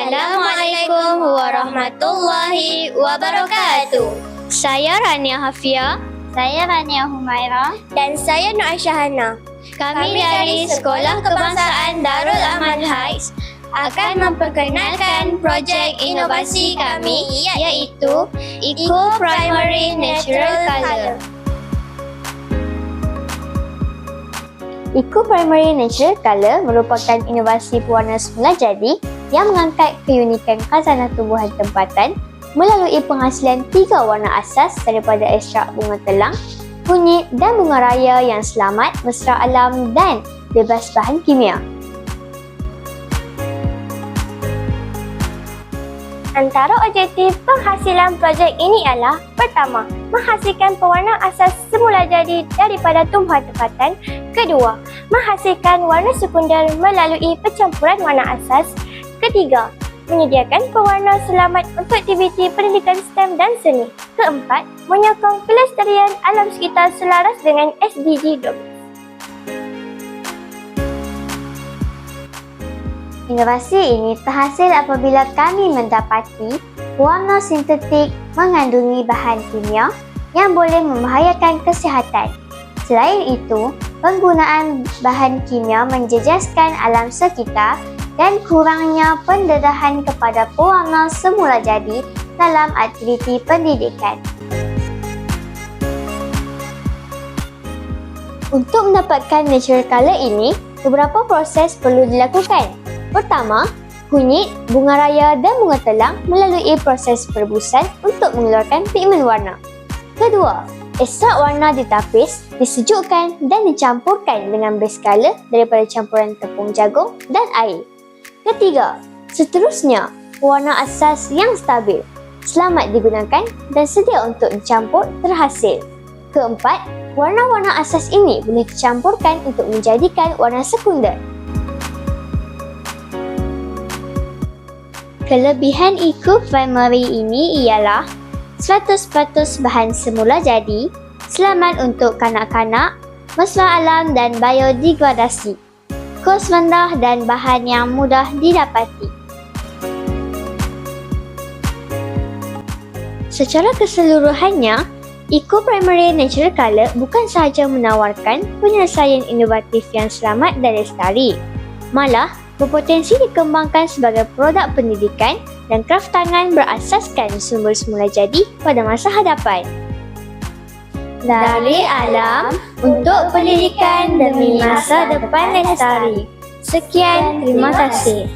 Assalamualaikum warahmatullahi wabarakatuh. Saya Rania Hafia. Saya Rania Humaira. Dan saya Nur Aisyahana. Kami dari Sekolah Kebangsaan Darul Aman Heights akan memperkenalkan projek inovasi kami iaitu Eco Primary Natural Colour. Eco Primary Natural Colour merupakan inovasi pewarna semula jadi yang mengangkat keunikan khazanah tumbuhan tempatan melalui penghasilan 3 warna asas daripada ekstrak bunga telang, kunyit dan bunga raya yang selamat, mesra alam dan bebas bahan kimia. Antara objektif penghasilan projek ini ialah: pertama, menghasilkan pewarna asas semula jadi daripada tumbuhan tempatan. Kedua, menghasilkan warna sekunder melalui percampuran warna asas. Ketiga, menyediakan pewarna selamat untuk aktiviti pendidikan STEM dan seni. Keempat, menyokong pelestarian alam sekitar selaras dengan SDG 12. Inovasi ini terhasil apabila kami mendapati pewarna sintetik mengandungi bahan kimia yang boleh membahayakan kesihatan. Selain itu, penggunaan bahan kimia menjejaskan alam sekitar dan kurangnya pendedahan kepada pewarna semula jadi dalam aktiviti pendidikan. Untuk mendapatkan natural colour ini, beberapa proses perlu dilakukan. Pertama, kunyit, bunga raya dan bunga telang melalui proses perebusan untuk mengeluarkan pigmen warna. Kedua, ekstrak warna ditapis, disejukkan dan dicampurkan dengan base colour daripada campuran tepung jagung dan air. Ketiga, seterusnya, warna asas yang stabil, selamat digunakan dan sedia untuk dicampur terhasil. Keempat, warna-warna asas ini boleh dicampurkan untuk menjadikan warna sekunder. Kelebihan Eco Primary ini ialah 100% bahan semula jadi, selamat untuk kanak-kanak, mesra alam dan biodegradasi, kos rendah dan bahan yang mudah didapati. Secara keseluruhannya, Eco Primary Natural Colour bukan sahaja menawarkan penyelesaian inovatif yang selamat dan lestari, malah berpotensi dikembangkan sebagai produk pendidikan dan kraf tangan berasaskan sumber semula jadi pada masa hadapan. Dari alam untuk pendidikan demi masa depan lestari. Sekian, terima kasih.